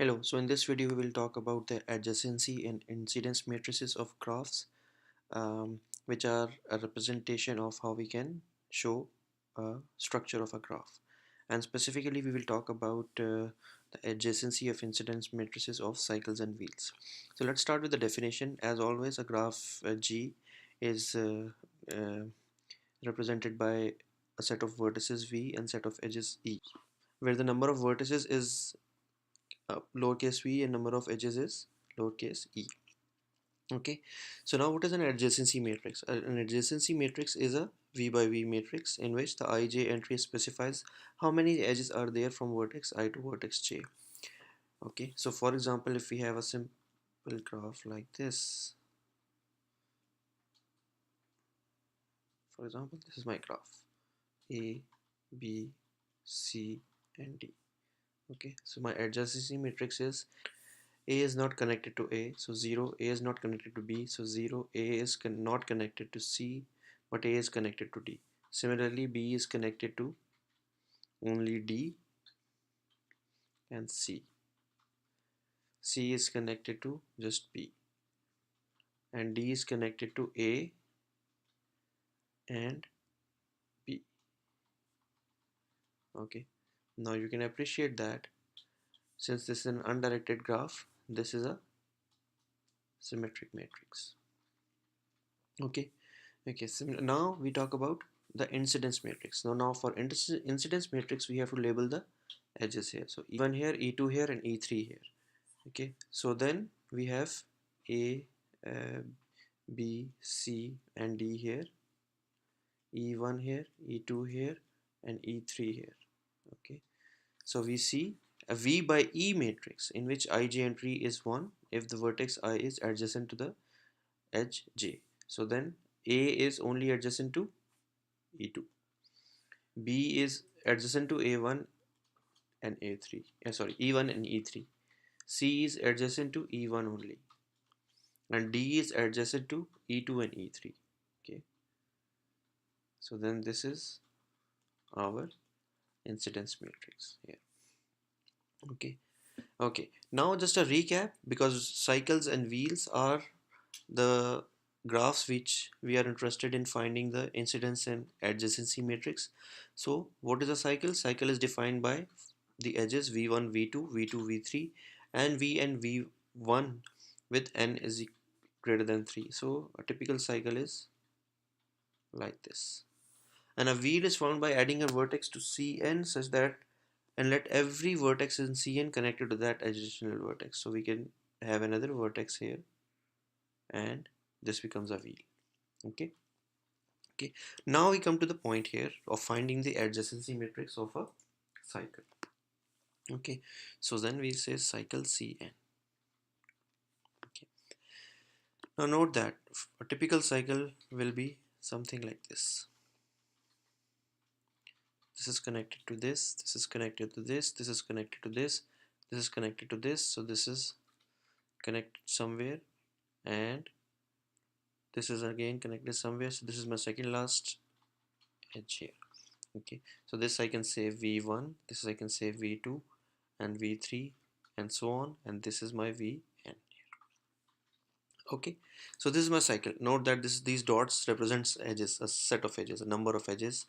Hello, so in this video we will talk about the adjacency and incidence matrices of graphs, which are a representation of how we can show a structure of a graph. And specifically we will talk about the adjacency of incidence matrices of cycles and wheels. So let's start with the definition. As always, a graph G is uh, represented by a set of vertices V and set of edges E, where the number of vertices is lowercase v and number of edges is lowercase e. Okay, so now what is an adjacency matrix? An adjacency matrix is a v by v matrix in which the ij entry specifies how many edges are there from vertex I to vertex j. Okay, so for example, if we have a simple graph like this, for example, this is my graph a, b, c and d. Okay, so my adjacency matrix is A is not connected to A, so 0. A is not connected to B, so 0. A is not connected to C, but A is connected to D. Similarly, B is connected to only D and C. C is connected to just B. And D is connected to A and B. Okay. Now you can appreciate that since this is an undirected graph, this is a symmetric matrix. Okay. Okay, so now we talk about the incidence matrix. Now for incidence matrix, we have to label the edges here. So E1 here, E2 here, and E3 here. Okay, so then we have A, B, C, and D here, E1 here, E2 here, and E3 here. Okay, so we see a V by E matrix in which ij entry is 1 if the vertex I is adjacent to the edge j. So then A is only adjacent to E2. B is adjacent to A1 and A3. Sorry, E1 and E3. C is adjacent to E1 only. And D is adjacent to E2 and E3. Okay. So then this is our incidence matrix here. Okay. Okay. Now just a recap, because cycles and wheels are the graphs which we are interested in finding the incidence and adjacency matrix. So what is a cycle? Cycle is defined by the edges v1, v2, v2, v3 and v and v1 with n is greater than 3. So a typical cycle is like this. And a wheel is found by adding a vertex to Cn such that, and let every vertex in Cn connected to that adjacent vertex. So we can have another vertex here and this becomes a wheel. Okay. Okay. Now we come to the point here of finding the adjacency matrix of a cycle. Okay. So then we say cycle Cn. Okay. Now note that a typical cycle will be something like this. This is connected to this, this is connected to this, this is connected to this, this is connected to this, so this is connected somewhere and this is again connected somewhere, so this is my second last edge here. Okay, so this I can say v1, this I can say v2 and v3 and so on, and this is my vn here. Okay, so this is my cycle. Note that these dots represents edges, a set of edges, a number of edges,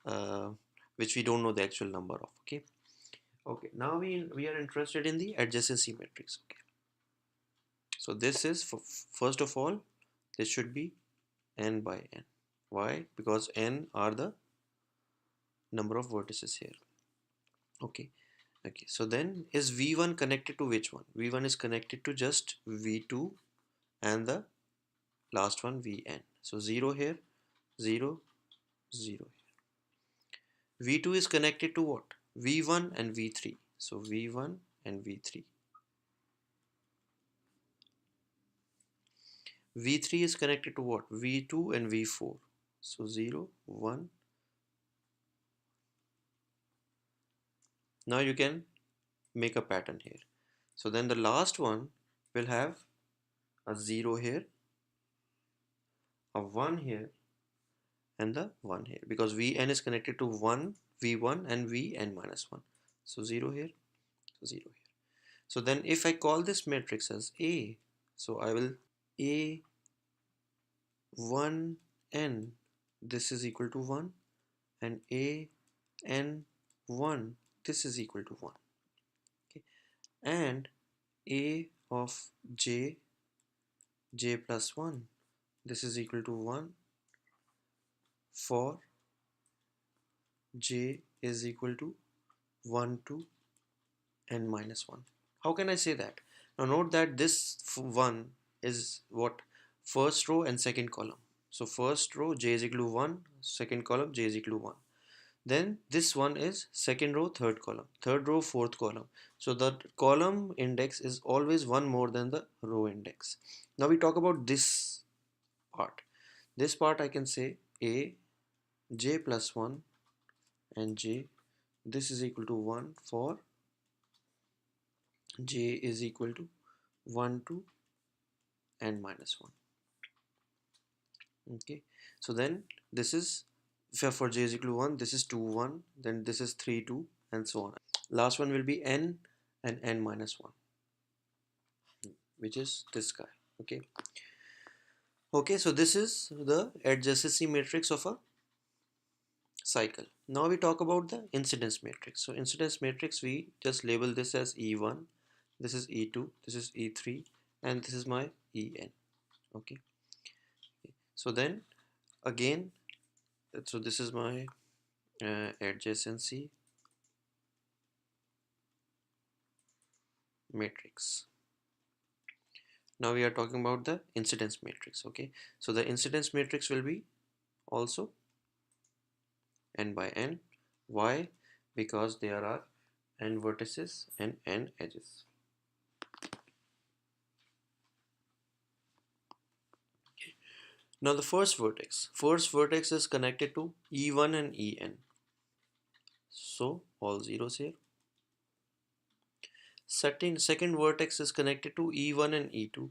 uh, which we don't know the actual number of. Okay. Okay, now we are interested in the adjacency matrix. Okay, so this is for, first of all, this should be n by n. Why? Because n are the number of vertices here. Okay. Okay, so then is v1 connected to which one? V1 is connected to just v2 and the last one vn. So 0 here, 0, 0 here. V2 is connected to what? V1 and v3. So v1 and v3. V3 is connected to what? V2 and V4. So 0, 1. Now you can make a pattern here. So then the last one will have a 0 here, a 1 here, and the 1 here. Because Vn is connected to 1, V1 and Vn minus 1. So 0 here, 0 here. So then if I call this matrix as A, so I will A1n, this is equal to 1, and an1, this is equal to 1. Okay. And A of j plus 1, this is equal to 1 for j is equal to 1 to n minus 1. How can I say that? Now note that this 1 is what? First row and second column. So first row j is equal to 1, second column j is equal to 1. Then this one is second row, third column, third row, fourth column. So the column index is always one more than the row index. Now we talk about this part. This part I can say A j plus 1 and j, this is equal to 1 for j is equal to 1 to n minus 1. Okay, so then this is for j is equal to 1, this is 2 1, then this is 3 2, and so on. Last one will be n and n minus 1, which is this guy. Okay, so this is the adjacency matrix of a cycle. Now we talk about the incidence matrix. So incidence matrix, we just label this as E1, this is E2, this is E3, and this is my En. Okay, so then again, so this is my adjacency matrix. Now we are talking about the incidence matrix. Okay, so the incidence matrix will be also n by n. Why? Because there are n vertices and n edges. Now the first vertex is connected to E1 and En. So all zeros here. Second vertex is connected to E1 and E2.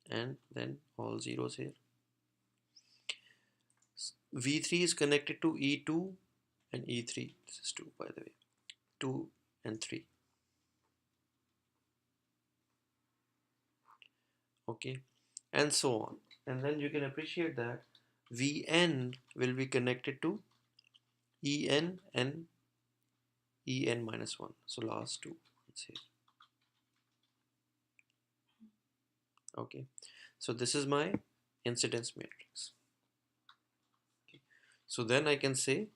And then all zeros here. V3 is connected to E2 and E3. This is 2 by the way. 2 and 3. Okay. And so on. And then you can appreciate that Vn will be connected to En and En minus 1. So last two ones here. Okay. So this is my incidence matrix. Okay. So then I can say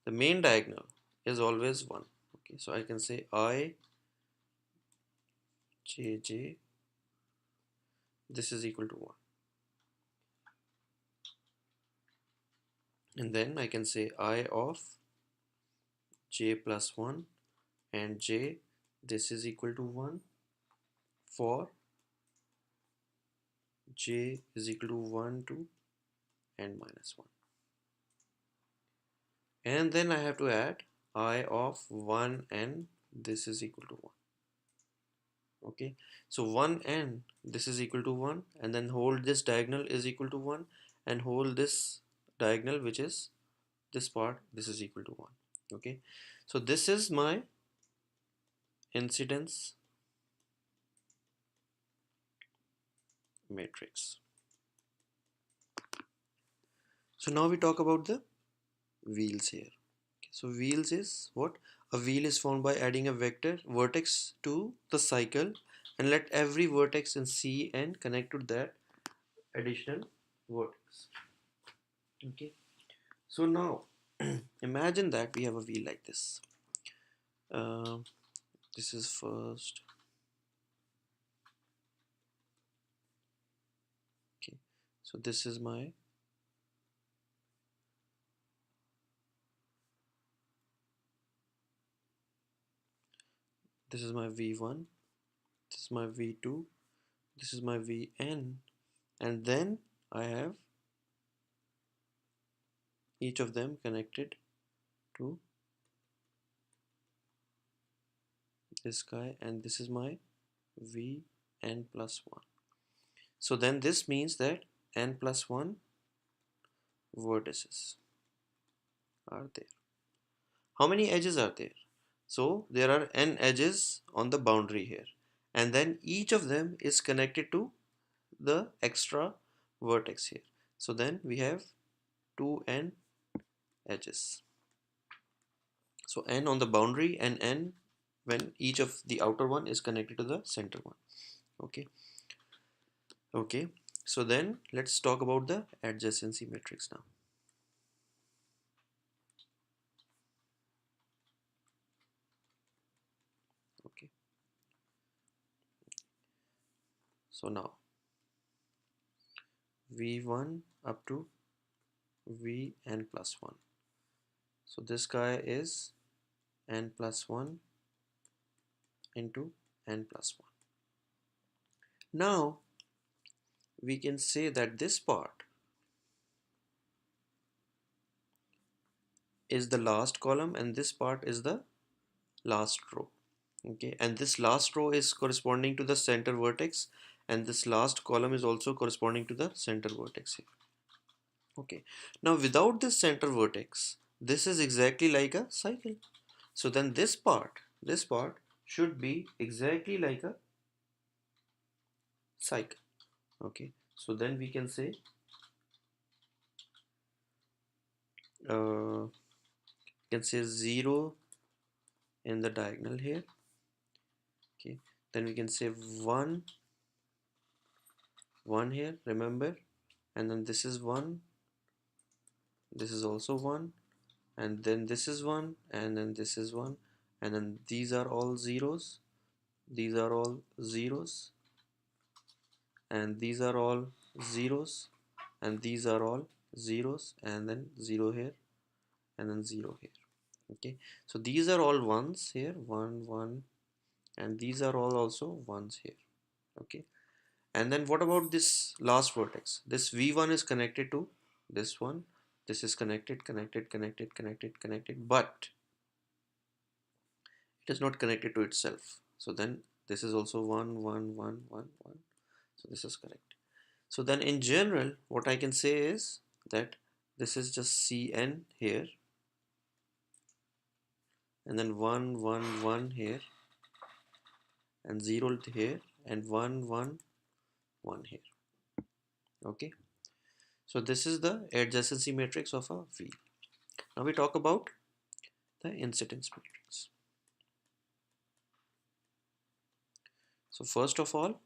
the main diagonal is always 1. Okay. So I can say I j j, this is equal to 1. And then I can say I of j plus 1 and j, this is equal to 1 for j is equal to 1 to n minus 1. And then I have to add I of 1 n, this is equal to 1. Okay, so 1 n, this is equal to 1, and then hold this diagonal is equal to 1, and hold this diagonal, which is this part, this is equal to 1. Okay, so this is my incidence matrix. So now we talk about the wheels here. Okay, so wheels is what? A wheel is formed by adding a vertex to the cycle, and let every vertex in Cn connect to that additional vertex. Okay, so now imagine that we have a wheel like this. This is first. Okay, so this is my V1, this is my V2, this is my Vn, and then I have each of them connected to this guy, and this is my Vn plus 1. So then this means that n plus 1 vertices are there. How many edges are there? So there are n edges on the boundary here, and then each of them is connected to the extra vertex here. So then we have 2n edges. So n on the boundary and n when each of the outer one is connected to the center one. Okay. Okay. So then let's talk about the adjacency matrix now. Okay. So now v1 up to vn plus 1. So this guy is n plus 1 into n plus 1. Now we can say that this part is the last column and this part is the last row. Okay, and this last row is corresponding to the center vertex, and this last column is also corresponding to the center vertex here. Okay, now without this center vertex, this is exactly like a cycle. So then this part should be exactly like a cycle. Okay, so then we can say uh, 0 in the diagonal here. Okay, then we can say 1 here, remember, and then this is 1, this is also 1, and then this is 1, and then this is 1, and then these are all zeros, these are all zeros, and these are all zeros, and these are all zeros, and then 0 here, and then 0 here. Okay, so these are all ones here, 1 1, and these are all also ones here. Okay, and then what about this last vertex? This v1 is connected to this one, this is connected, but it is not connected to itself. So then this is also 1 1 1 1 1. So this is correct. So then in general what I can say is that this is just Cn here, and then 1 1 1 here, and 0 here, and 1 1 1 here. Okay, so this is the adjacency matrix of a V. Now we talk about the incidence matrix. So first of all,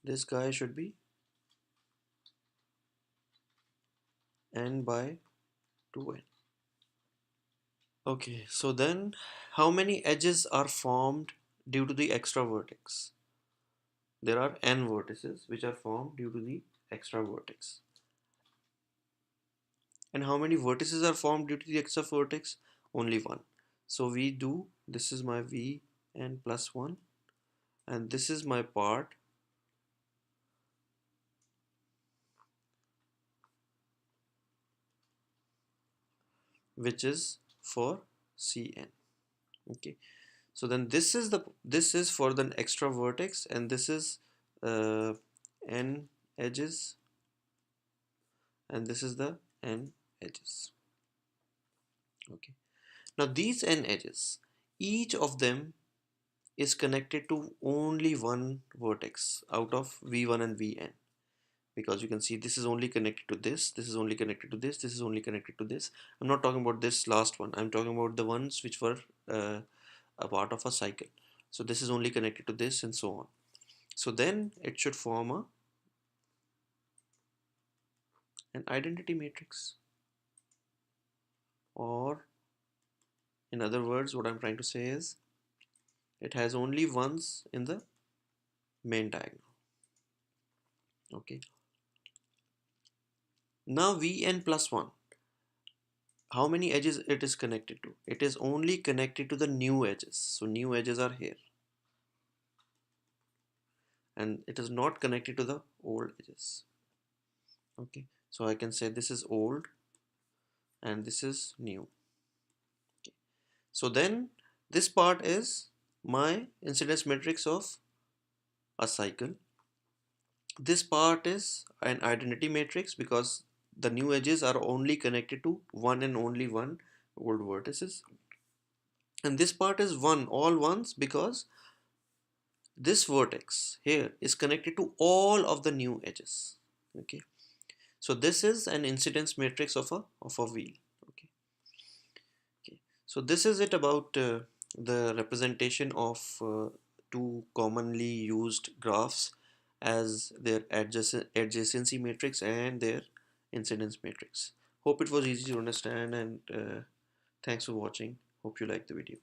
this guy should be n by 2n. Okay, so then how many edges are formed due to the extra vertex? There are n vertices which are formed due to the extra vertex. And how many vertices are formed due to the extra vertex? Only one. So we do, this is my v n plus 1, and this is my part which is for Cn. Okay, so then this is for the extra vertex, and this is n edges, and this is the n edges. Okay, now these n edges, each of them is connected to only one vertex out of v1 and vn, because you can see this is only connected to this, this is only connected to this, this is only connected to this. I'm not talking about this last one, I'm talking about the ones which were a part of a cycle. So this is only connected to this, and so on. So then it should form an identity matrix, or in other words what I'm trying to say is it has only ones in the main diagonal. Okay, now vn plus 1, how many edges it is connected to? It is only connected to the new edges. So new edges are here, and it is not connected to the old edges. Okay, so I can say this is old and this is new. Okay, so then this part is my incidence matrix of a cycle. This part is an identity matrix because the new edges are only connected to one and only one old vertices. And this part is one, all ones, because this vertex here is connected to all of the new edges. Okay, so this is an incidence matrix of a wheel. Okay, okay. So this is it about the representation of two commonly used graphs as their adjacency matrix and their incidence matrix. Hope it was easy to understand, and thanks for watching. Hope you liked the video.